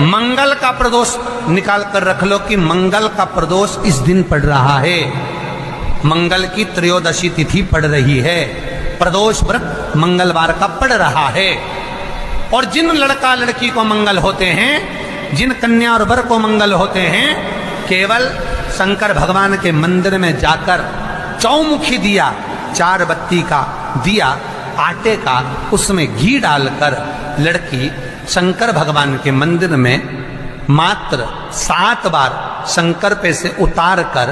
मंगल का प्रदोष निकाल कर रख लो कि मंगल का प्रदोष इस दिन पड़ रहा है, मंगल की त्रयोदशी तिथि पड़ रही है, प्रदोष व्रत मंगलवार का पड़ रहा है। और जिन लड़का लड़की को मंगल होते हैं, जिन कन्या और वर को मंगल होते हैं, केवल शंकर भगवान के मंदिर में जाकर चौमुखी दिया, 4 बत्ती का दिया आटे का, उसमें घी डालकर लड़की शंकर भगवान के मंदिर में मात्र 7 बार शंकर पे से उतार कर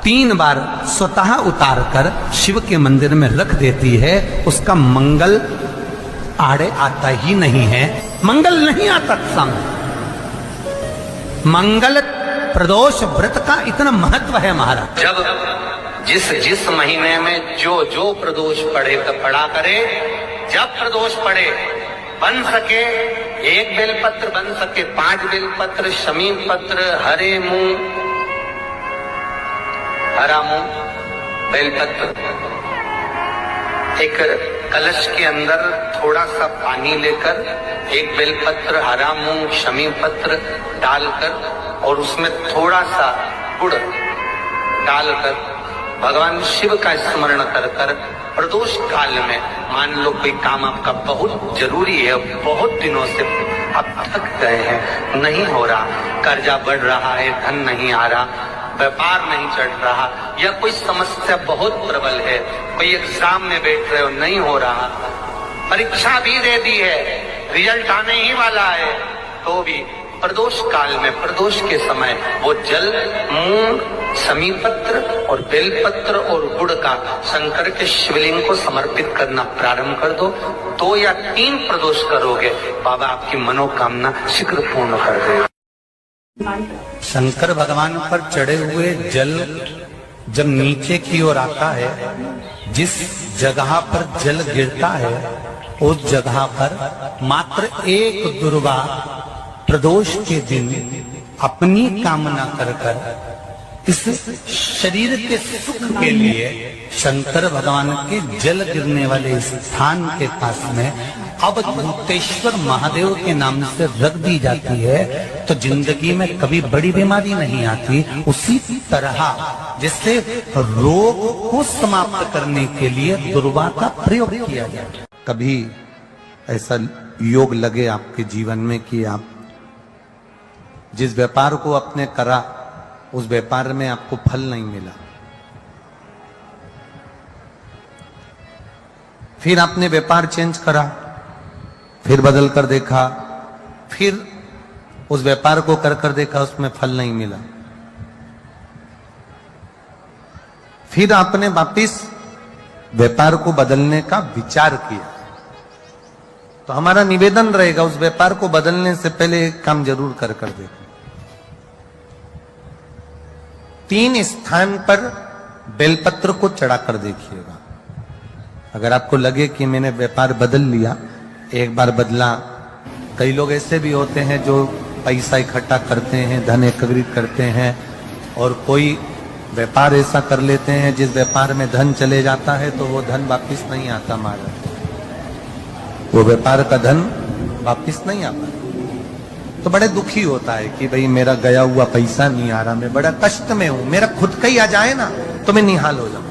3 बार स्वतः उतार कर शिव के मंदिर में रख देती है। उसका मंगल आड़े आता ही नहीं है, मंगल नहीं आता सामने। मंगल प्रदोष व्रत का इतना महत्व है महाराज। जब जिस महीने में जो प्रदोष पड़ा करे, जब प्रदोष पड़े, बन सके 1 बेलपत्र, बन सके 5 बेलपत्र, शमीम पत्र, हरे मुंह, हरा मुंह, बेलपत्र, एक कलश के अंदर थोड़ा सा पानी लेकर 1 बेलपत्र, हरा मूंग, शमी पत्र डालकर और उसमें थोड़ा सा गुड़ डालकर भगवान शिव का स्मरण कर कर प्रदोष काल में, मान लो कोई काम आपका बहुत जरूरी है, बहुत दिनों से आप थक गए हैं, नहीं हो रहा, कर्जा बढ़ रहा है, धन नहीं आ रहा, व्यापार नहीं चढ़ रहा, या कोई समस्या बहुत प्रबल है, कोई एग्जाम में बैठ रहे हो नहीं हो रहा, परीक्षा भी दे दी है, रिजल्ट आने ही वाला है, तो भी प्रदोष काल में, प्रदोष के समय वो जल, मूंग, शमी पत्र और बेलपत्र और गुड़ का शंकर के शिवलिंग को समर्पित करना प्रारंभ कर दो। 2 या 3 प्रदोष करोगे, बाबा आपकी मनोकामना शीघ्र पूर्ण कर देगा। शंकर भगवान पर चढ़े हुए जल जब नीचे की ओर आता है, जिस जगह पर जल गिरता है उस जगह पर मात्र एक दुर्गा प्रदोष के दिन अपनी कामना कर कर इस शरीर के सुख के लिए शंकर भगवान के जल गिरने वाले स्थान के पास में अवधूतेश्वर महादेव के नाम से रख दी जाती है, तो जिंदगी में कभी बड़ी बीमारी नहीं आती। उसी तरह जिससे रोग को समाप्त करने के लिए दुर्वा का प्रयोग किया जाए। कभी ऐसा योग लगे आपके जीवन में कि आप जिस व्यापार को आपने करा उस व्यापार में आपको फल नहीं मिला, फिर आपने व्यापार चेंज करा, फिर बदल कर देखा, फिर उस व्यापार को कर कर देखा, उसमें फल नहीं मिला, फिर आपने वापिस व्यापार को बदलने का विचार किया, तो हमारा निवेदन रहेगा उस व्यापार को बदलने से पहले एक काम जरूर कर कर देखो। 3 स्थान पर बेलपत्र को चढ़ाकर देखिएगा। अगर आपको लगे कि मैंने व्यापार बदल लिया, एक बार बदला, कई लोग ऐसे भी होते हैं जो पैसा इकट्ठा करते हैं, धन एकत्रित करते हैं, और कोई व्यापार ऐसा कर लेते हैं जिस व्यापार में धन चले जाता है तो वो धन वापिस नहीं आता, महाराज, वो व्यापार का धन वापिस नहीं आता, तो बड़े दुखी होता है कि भाई मेरा गया हुआ पैसा नहीं आ रहा, मैं बड़ा कष्ट में हूं, मेरा खुद का ही आ जाए ना तो मैं निहाल हो जाऊं,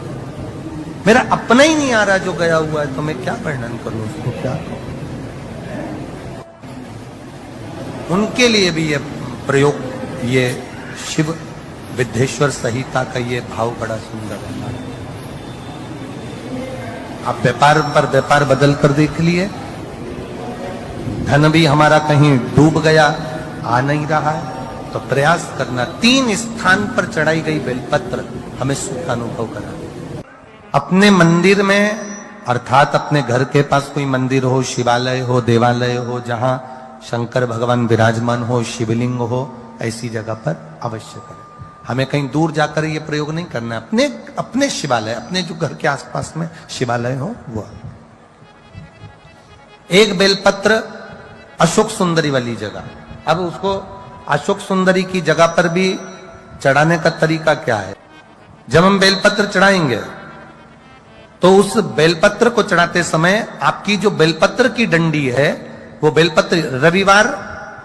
मेरा अपना ही नहीं आ रहा जो गया हुआ है, तो मैं क्या वर्णन करूं उसको, क्या करूं। उनके लिए भी ये प्रयोग, ये शिव विद्येश्वर संहिता का ये भाव बड़ा सुंदर है। आप व्यापार पर व्यापार बदल कर देख लिए, धन भी हमारा कहीं डूब गया, आ नहीं रहा है, तो प्रयास करना 3 स्थान पर चढ़ाई गई बेलपत्र हमें सुख अनुभव करा। अपने मंदिर में, अर्थात अपने घर के पास कोई मंदिर हो, शिवालय हो, देवालय हो, जहां शंकर भगवान विराजमान हो, शिवलिंग हो, ऐसी जगह पर अवश्य करें। हमें कहीं दूर जाकर ये प्रयोग नहीं करना है, अपने शिवालय, अपने जो घर के आसपास में शिवालय हो वो। 1 बेलपत्र अशोक सुंदरी वाली जगह। अब उसको अशोक सुंदरी की जगह पर भी चढ़ाने का तरीका क्या है? जब हम बेलपत्र चढ़ाएंगे तो उस बेलपत्र को चढ़ाते समय आपकी जो बेलपत्र की डंडी है, वो बेलपत्र रविवार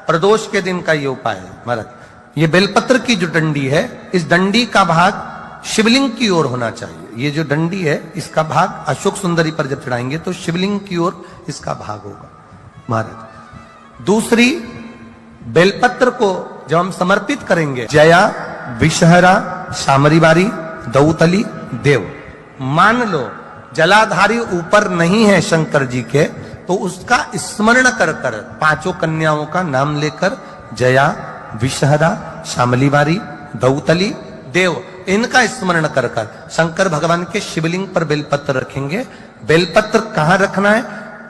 प्रदोष के दिन का ये उपाय है महाराज। ये बेलपत्र की जो डंडी है, इस डंडी का भाग शिवलिंग की ओर होना चाहिए। ये जो डंडी है इसका भाग अशोक सुंदरी पर जब चढ़ाएंगे तो शिवलिंग की ओर इसका भाग होगा महाराज। दूसरी, बेलपत्र को जब हम समर्पित करेंगे, जया, विषहरा, शामरीवारी, दौतली, देव, मान लो जलाधारी ऊपर नहीं है शंकर जी के, तो उसका स्मरण कर कर पांचों कन्याओं का नाम लेकर जया, विषहरा, शामलीवारी, दौतली, देव, इनका स्मरण कर कर शंकर भगवान के शिवलिंग पर बेलपत्र रखेंगे। बेलपत्र कहां रखना है?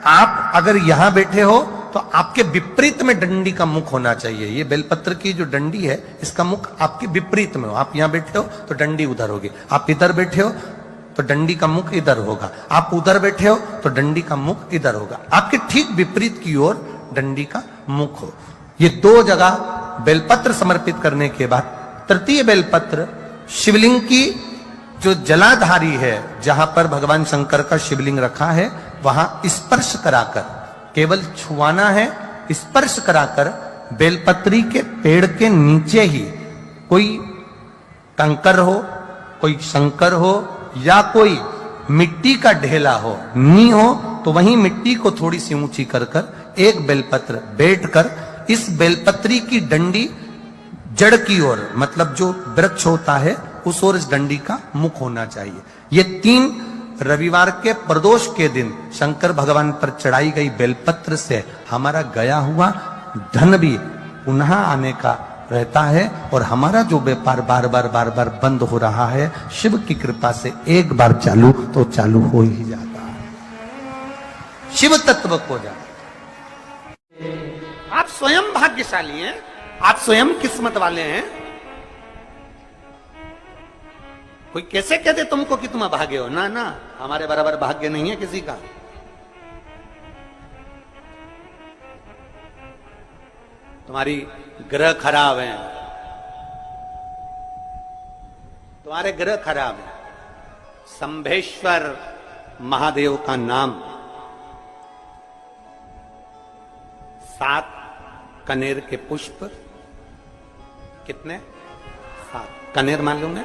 आप अगर यहां बैठे हो तो आपके विपरीत में डंडी का मुख होना चाहिए। ये बेलपत्र की जो डंडी है इसका मुख आपके विपरीत में हो। आप यहां बैठे हो तो डंडी उधर होगी, आप इधर बैठे हो तो डंडी का मुख इधर होगा, आप उधर बैठे हो तो डंडी का मुख इधर होगा। आपके ठीक विपरीत की ओर डंडी का मुख हो। ये दो जगह बेलपत्र समर्पित करने के बाद तृतीय बेलपत्र शिवलिंग की जो जलाधारी है, जहां पर भगवान शंकर का शिवलिंग रखा है, वहां स्पर्श कराकर, केवल छुआना है, स्पर्श कराकर बेलपत्री के पेड़ के नीचे ही कोई कंकर हो, कोई शंकर हो या कोई मिट्टी का ढेला हो, नी हो, तो वहीं मिट्टी को थोड़ी सी ऊंची कर कर एक बेलपत्र बैठकर इस बेलपत्री की डंडी जड़ की ओर, मतलब जो वृक्ष होता है उस ओर इस डंडी का मुख होना चाहिए। ये 3 रविवार के प्रदोष के दिन शंकर भगवान पर चढ़ाई गई बेलपत्र से हमारा गया हुआ धन भी पुनः आने का रहता है और हमारा जो व्यापार बार बार बंद हो रहा है, शिव की कृपा से एक बार चालू तो चालू हो ही जाता है, शिव तत्व को जाता। आप स्वयं भाग्यशाली हैं, आप स्वयं किस्मत वाले हैं। कोई कैसे कह दे तुमको कि तुम अभागे हो? ना ना, हमारे बराबर भाग्य नहीं है किसी का। तुम्हारी ग्रह खराब है, तुम्हारे ग्रह खराब है। संभेश्वर महादेव का नाम 7 कनेर के पुष्प, कितने? 7 कनेर मान लूंगा।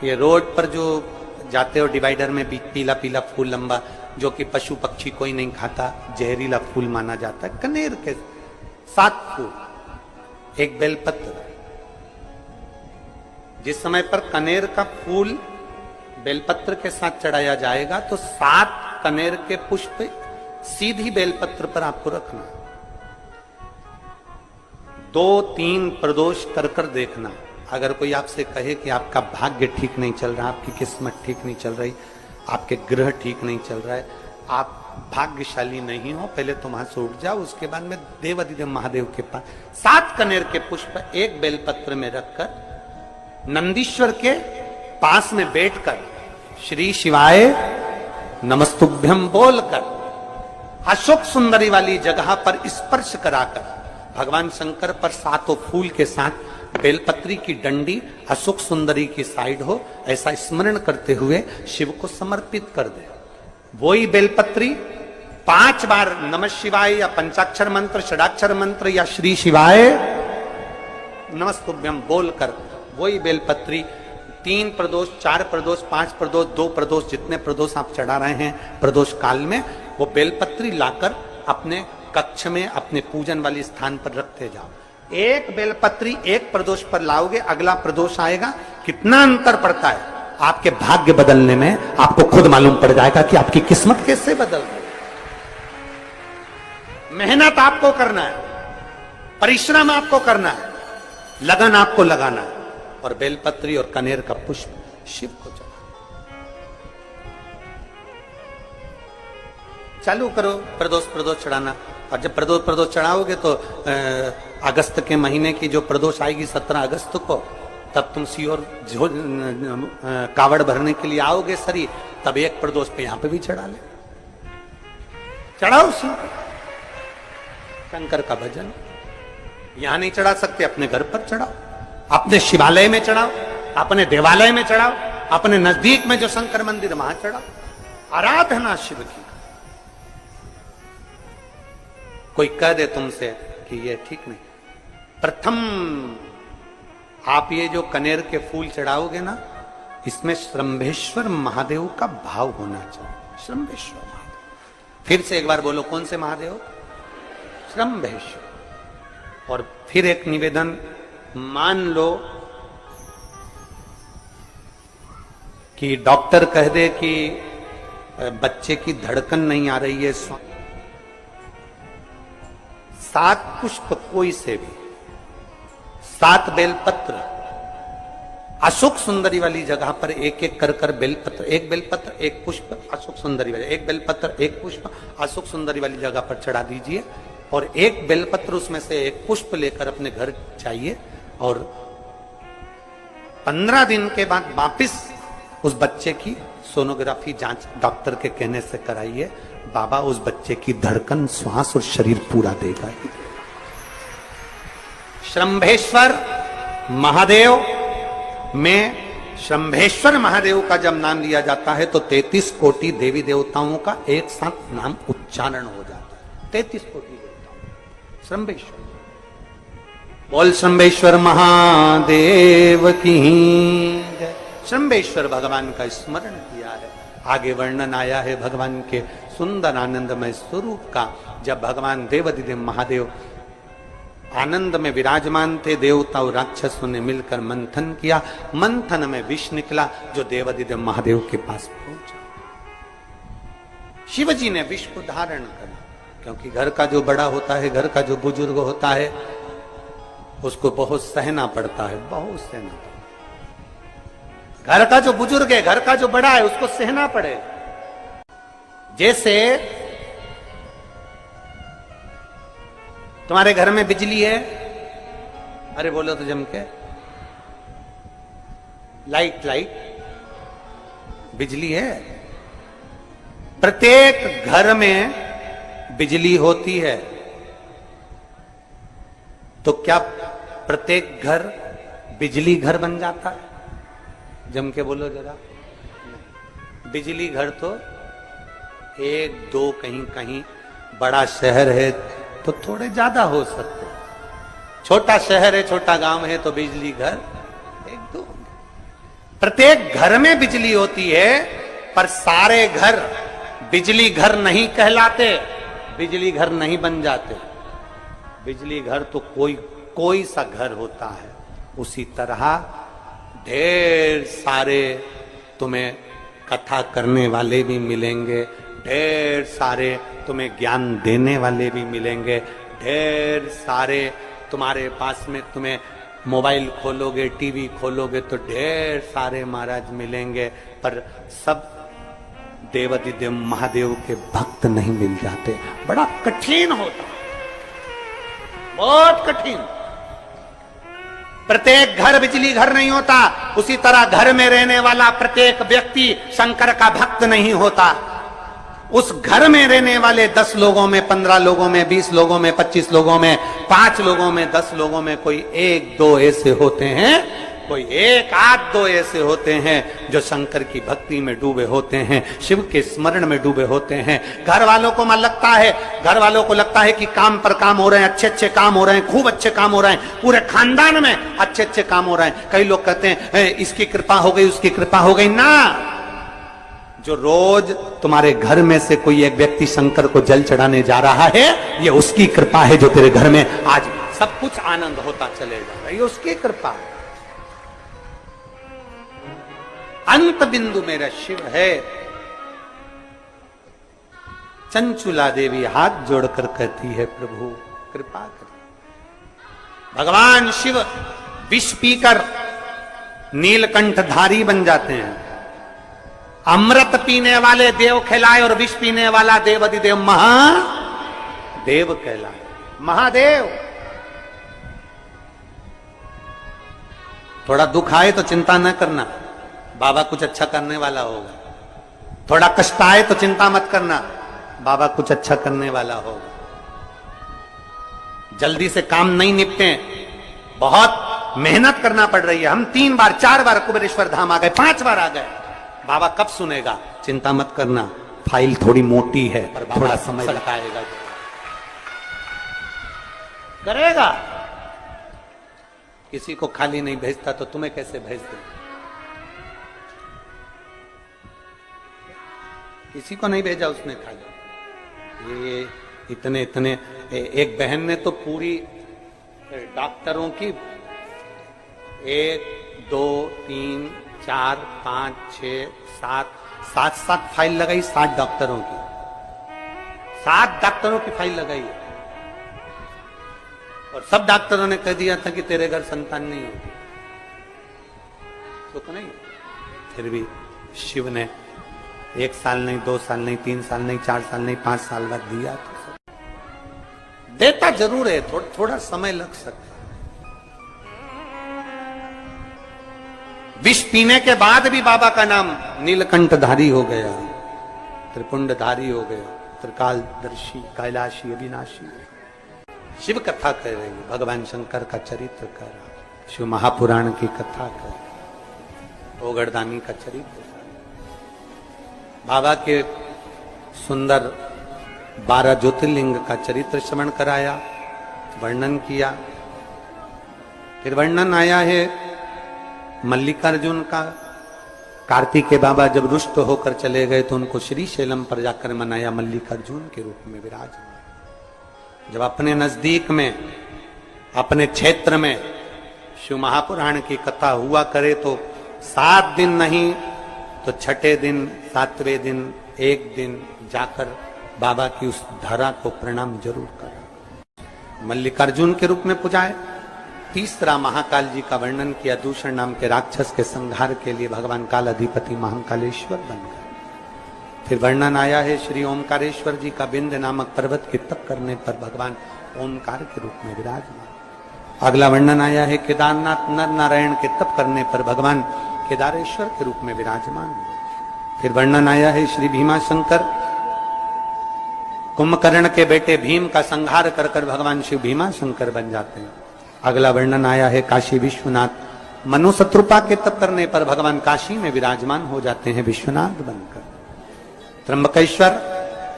ये रोड पर जो जाते हो डिवाइडर में पीला पीला फूल लंबा, जो कि पशु पक्षी कोई नहीं खाता, जहरीला फूल माना जाता है, कनेर के 7 फूल, एक बेलपत्र। जिस समय पर कनेर का फूल बेलपत्र के साथ चढ़ाया जाएगा तो 7 कनेर के पुष्प सीधी बेलपत्र पर आपको रखना। 2-3 प्रदोष कर कर देखना। अगर कोई आपसे कहे कि आपका भाग्य ठीक नहीं चल रहा, आपकी किस्मत ठीक नहीं चल रही, आपके ग्रह ठीक नहीं चल रहा है, आप भाग्यशाली नहीं हो, पहले तुम वहां से उठ जाओ। उसके बाद में देवाधिदेव महादेव के पास 7 कनेर के पुष्प एक बेलपत्र में रखकर नंदीश्वर के पास में बैठकर श्री शिवाय नमस्तुभ्यम बोलकर अशोक सुंदरी वाली जगह पर स्पर्श कराकर भगवान शंकर पर 7 फूल के साथ बेलपत्री की डंडी अशोक सुंदरी की साइड हो, ऐसा स्मरण करते हुए शिव को समर्पित कर दे। वही बेलपत्री 5 बार नमः शिवाय या पंचाक्षर मंत्र, षडाक्षर मंत्र या श्री शिवाय नमस्तुभ्यम बोलकर वही बेलपत्री 3 प्रदोष, 4 प्रदोष, 5 प्रदोष, 2 प्रदोष, जितने प्रदोष आप चढ़ा रहे हैं प्रदोष काल में, वो बेलपत्री लाकर अपने कक्ष में अपने पूजन वाले स्थान पर रखते जाओ। एक बेलपत्री एक प्रदोष पर लाओगे, अगला प्रदोष आएगा, कितना अंतर पड़ता है आपके भाग्य बदलने में, आपको खुद मालूम पड़ जाएगा कि आपकी किस्मत कैसे बदल गई। मेहनत आपको करना है, परिश्रम आपको करना है, लगन आपको लगाना है, और बेलपत्री और कनेर का पुष्प शिव को चढ़ा चालू करो। प्रदोष चढ़ाना, और जब प्रदोष चढ़ाओगे तो अगस्त के महीने की जो प्रदोष आएगी 17 अगस्त को, तब तुम सीहोर कावड़ भरने के लिए आओगे सरी, तब एक प्रदोष पे यहां पे भी चढ़ा ले, चढ़ाओ शंकर का भजन। यहां नहीं चढ़ा सकते, अपने घर पर चढ़ाओ, अपने शिवालय में चढ़ाओ, अपने देवालय में चढ़ाओ, अपने नजदीक में जो शंकर मंदिर वहां चढ़ाओ। आराधना शिव की। कोई कह दे तुमसे कि ये ठीक नहीं, प्रथम आप ये जो कनेर के फूल चढ़ाओगे ना, इसमें श्रंभेश्वर महादेव का भाव होना चाहिए। श्रंभेश्वर महादेव, फिर से एक बार बोलो, कौन से महादेव? श्रंभेश्वर। और फिर एक निवेदन, मान लो कि डॉक्टर कह दे कि बच्चे की धड़कन नहीं आ रही है, 7 पुष्प कोई से भी, 7 बेलपत्र अशोक सुंदरी वाली जगह पर एक एक कर कर बेलपत्र, एक बेलपत्र एक पुष्प अशोक सुंदरी वाली, एक बेलपत्र एक पुष्प अशोक सुंदरी वाली जगह पर चढ़ा दीजिए, और एक बेलपत्र उसमें से एक पुष्प लेकर अपने घर जाइए, और 15 दिन के बाद वापिस उस बच्चे की सोनोग्राफी जांच डॉक्टर के कहने से कराइए। बाबा उस बच्चे की धड़कन, श्वास और शरीर पूरा देगा। श्रंभेश्वर महादेव में, श्रंभेश्वर महादेव का जब नाम लिया जाता है तो 33 कोटि देवी देवताओं का एक साथ नाम उच्चारण हो जाता है। 33 कोटि देवताओं। श्रंभेश्वर, बोल श्रंभेश्वर महादेव की जय। श्रंभेश्वर भगवान का स्मरण किया है। आगे वर्णन आया है भगवान के सुंदर आनंदमय स्वरूप का। जब भगवान देवाधिदेव महादेव आनंद में विराजमान थे, देवता और राक्षसों ने मिलकर मंथन किया। मंथन में विष निकला जो देवाधिदेव महादेव के पास पहुंचा। शिवजी ने विष को धारण करा, क्योंकि घर का जो बड़ा होता है, घर का जो बुजुर्ग होता है, उसको बहुत सहना पड़ता है, बहुत सहना पड़ता है। घर का जो बुजुर्ग है, घर का जो बड़ा है, उसको सहना पड़े। जैसे तुम्हारे घर में बिजली है, अरे बोलो तो जम के, लाइट बिजली है। प्रत्येक घर में बिजली होती है, तो क्या प्रत्येक घर बिजली घर बन जाता है? जम के बोलो जरा। बिजली घर तो 1 2 कहीं कहीं, बड़ा शहर है तो थोड़े ज्यादा हो सकते, छोटा शहर है, छोटा गांव है तो बिजली घर 1 2। प्रत्येक घर में बिजली होती है, पर सारे घर बिजली घर नहीं कहलाते, बिजली घर नहीं बन जाते। बिजली घर तो कोई सा घर होता है। उसी तरह ढेर सारे तुम्हें कथा करने वाले भी मिलेंगे, ढेर सारे तुम्हें ज्ञान देने वाले भी मिलेंगे, ढेर सारे तुम्हारे पास में, तुम्हें मोबाइल खोलोगे, टीवी खोलोगे तो ढेर सारे महाराज मिलेंगे, पर सब देवाधिदेव महादेव के भक्त नहीं मिल जाते। बड़ा कठिन होता, बहुत कठिन। प्रत्येक घर बिजली घर नहीं होता। उसी तरह घर में रहने वाला प्रत्येक व्यक्ति शंकर का भक्त नहीं होता। उस घर में रहने वाले 10 लोगों में, 15 लोगों में, 20 लोगों में, 25 लोगों में, 5 लोगों में, 10 लोगों में कोई 1 2 ऐसे होते हैं, कोई 1 आध 2 ऐसे होते हैं जो शंकर की भक्ति में डूबे होते हैं, शिव के स्मरण में डूबे होते हैं। घर वालों को लगता है कि काम पर काम हो रहे हैं, अच्छे काम हो रहे हैं, खूब अच्छे काम हो रहे हैं, पूरे खानदान में अच्छे काम हो रहे हैं। कई लोग कहते हैं इसकी कृपा हो गई, उसकी कृपा हो गई। ना, जो रोज तुम्हारे घर में से कोई एक व्यक्ति शंकर को जल चढ़ाने जा रहा है, ये उसकी कृपा है जो तेरे घर में आज सब कुछ आनंद होता चलेगा। ये उसकी कृपा है। अंत बिंदु मेरा शिव है। चंचुला देवी हाथ जोड़कर कहती है, प्रभु कृपा करें। भगवान शिव विष पीकर नीलकंठधारी बन जाते हैं। अमृत पीने वाले देव कहलाए और विष पीने वाला देवाधिदेव महादेव कहलाए। महादेव। थोड़ा दुख आए तो चिंता न करना, बाबा कुछ अच्छा करने वाला होगा। थोड़ा कष्ट आए तो चिंता मत करना, बाबा कुछ अच्छा करने वाला होगा। जल्दी से काम नहीं निपटे, बहुत मेहनत करना पड़ रही है। हम 3 बार 4 बार कुबेरेश्वर धाम आ गए, 5 बार आ गए, बाबा कब सुनेगा? चिंता मत करना, फाइल थोड़ी मोटी है, पर बाबा थोड़ा समय लगाएगा, करेगा। किसी को खाली नहीं भेजता तो तुम्हें कैसे भेज दे? किसी को नहीं भेजा उसने खाली। ये इतने इतने एक बहन ने तो पूरी डॉक्टरों की 1 2 3 4 5 6 7 फाइल लगाई। 7 डॉक्टरों की 7 डॉक्टरों की फाइल लगाई है। और सब डॉक्टरों ने कह दिया था कि तेरे घर संतान नहीं होगी। तो नहीं, फिर भी शिव ने 1 साल नहीं, 2 साल नहीं, 3 साल नहीं, 4 साल नहीं, 5 साल बाद दिया। तो देता जरूर है, थोड़ा समय लग सकता है। विष पीने के बाद भी बाबा का नाम नीलकंठधारी हो गया, त्रिपुंडधारी हो गया, त्रिकालदर्शी, कैलाशी, अविनाशी। शिव कथा कह रही है, भगवान शंकर का चरित्र कह रहा है, शिव महापुराण की कथा कह रहा है, ओगड़दानी का चरित्र, बाबा के सुंदर 12 ज्योतिर्लिंग का चरित्र श्रवण कराया, वर्णन किया। फिर वर्णन आया है मल्लिकार्जुन का। कार्तिक के बाबा जब रुष्ट होकर चले गए तो उनको श्री शैलम पर जाकर मनाया, मल्लिकार्जुन के रूप में विराजमान। जब अपने नजदीक में, अपने क्षेत्र में शिव महापुराण की कथा हुआ करे तो 7 दिन नहीं तो छठे दिन, 7वें दिन, एक दिन जाकर बाबा की उस धरा को प्रणाम जरूर करा। मल्लिकार्जुन के रूप में पुजाए। तीसरा महाकाल जी का वर्णन किया, दूषण नाम के राक्षस के संहार के लिए भगवान काल अधिपति महाकालेश्वर बन गए। फिर वर्णन आया है श्री ओमकारेश्वर जी का, बिंद नामक पर्वत के तप करने पर भगवान ओमकार के रूप में विराजमान। अगला वर्णन आया है केदारनाथ नर नारायण के तप करने पर भगवान केदारेश्वर के रूप में विराजमान। फिर वर्णन आया है श्री भीमाशंकर, कुंभकर्ण के बेटे भीम का संहार कर कर भगवान शिव भीमाशंकर बन जाते हैं। अगला वर्णन आया है काशी विश्वनाथ, मनुशत्रुपा के तप करने पर भगवान काशी में विराजमान हो जाते हैं विश्वनाथ बनकर। त्र्यंबकेश्वर,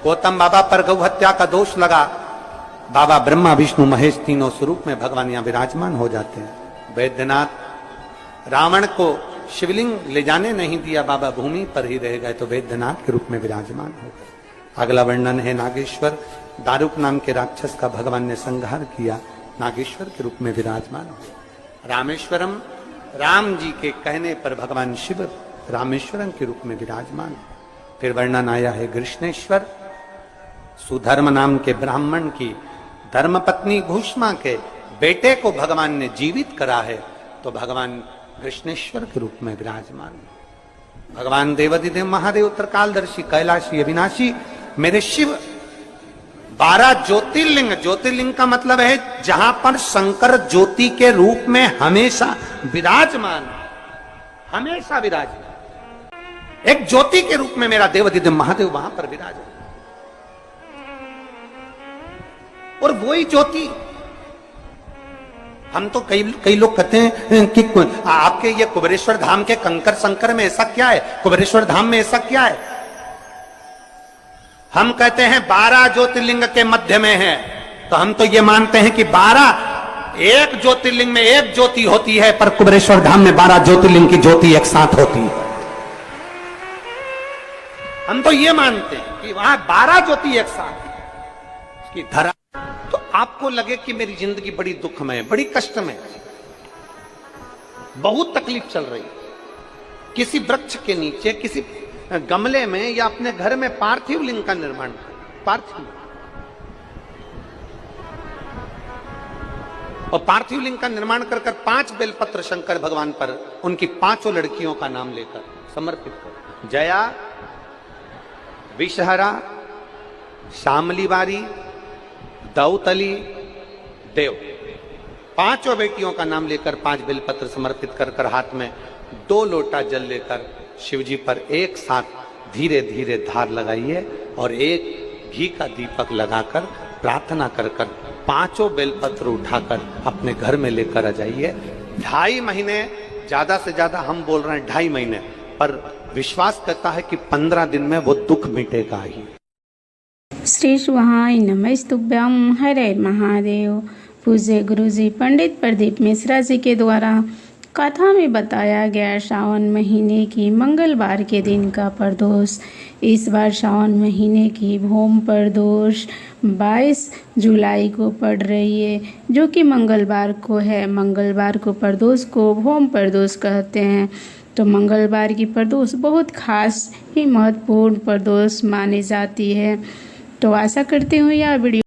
गौतम बाबा पर गौ हत्या का दोष लगा, बाबा ब्रह्मा विष्णु महेश तीनों स्वरूप में भगवान यहाँ विराजमान हो जाते हैं। वैद्यनाथ, रावण को शिवलिंग ले जाने नहीं दिया, बाबा भूमि पर ही रह गए तो वैद्यनाथ के रूप में विराजमान हो गए। अगला वर्णन है नागेश्वर, दारुक नाम के राक्षस का भगवान ने संहार किया, नागेश्वर के रूप में विराजमान हो। रामेश्वरम, राम जी के कहने पर भगवान शिव रामेश्वरम के रूप में विराजमान। फिर वर्णन आया है कृष्णेश्वर, सुधर्म नाम के ब्राह्मण की धर्मपत्नी भूष्मा के बेटे को भगवान ने जीवित करा है तो भगवान कृष्णेश्वर के रूप में विराजमान। भगवान देवाधिदेव महादेव, त्रिकालदर्शी, कैलाशी, अविनाशी, मेरे शिव 12 ज्योतिर्लिंग। ज्योतिर्लिंग का मतलब है जहां पर शंकर ज्योति के रूप में हमेशा विराजमान, हमेशा विराजमान। एक ज्योति के रूप में मेरा देवाधिदेव महादेव वहां पर विराजमान। और वही ज्योति, हम तो कई लोग कहते हैं कि आपके ये कुबेरेश्वर धाम के कंकर संकर में ऐसा क्या है, कुबेरेश्वर धाम में ऐसा क्या है। हम कहते हैं 12 ज्योतिर्लिंग के मध्य में है, तो हम तो ये मानते हैं कि 12 एक ज्योतिर्लिंग में एक ज्योति होती है, पर कुबेरेश्वर धाम में 12 ज्योतिर्लिंग की ज्योति एक साथ होती है। हम तो ये मानते हैं कि वहां 12 ज्योति एक साथ उसकी धरा। तो आपको लगे कि मेरी जिंदगी बड़ी दुखमय, बड़ी कष्टमय, बहुत तकलीफ चल रही, किसी वृक्ष के नीचे, किसी गमले में या अपने घर में पार्थिव लिंग का निर्माण करें। पार्थिव और पार्थिव लिंग का निर्माण कर 5 बेलपत्र शंकर भगवान पर उनकी 5 लड़कियों का नाम लेकर समर्पित करें। जया, विषहरा, श्यामलीबारी, दौतली, देव, 5 बेटियों का नाम लेकर 5 बेलपत्र समर्पित कर कर हाथ में 2 लोटा जल लेकर शिवजी पर एक साथ धीरे धीरे धार लगाइए और एक घी का दीपक लगाकर प्रार्थना कर कर 5 बेलपत्र उठाकर अपने घर में लेकर आ जाइए। 2.5 महीने, ज्यादा से ज्यादा हम बोल रहे हैं 2.5 महीने, पर विश्वास करता है कि 15 दिन में वो दुख मिटेगा ही। श्री शिवाय नमस्तुभ्यं, हरे महादेव। पूज्य गुरुजी पंडित प्रदीप मिश्रा जी के द्वारा कथा में बताया गया सावन महीने की मंगलवार के दिन का प्रदोष। इस बार सावन महीने की भौम प्रदोष 22 जुलाई को पड़ रही है, जो कि मंगलवार को है। मंगलवार को प्रदोष को भौम प्रदोष कहते हैं। तो मंगलवार की प्रदोष बहुत खास ही महत्वपूर्ण प्रदोष मानी जाती है। तो आशा करती हूँ यह वीडियो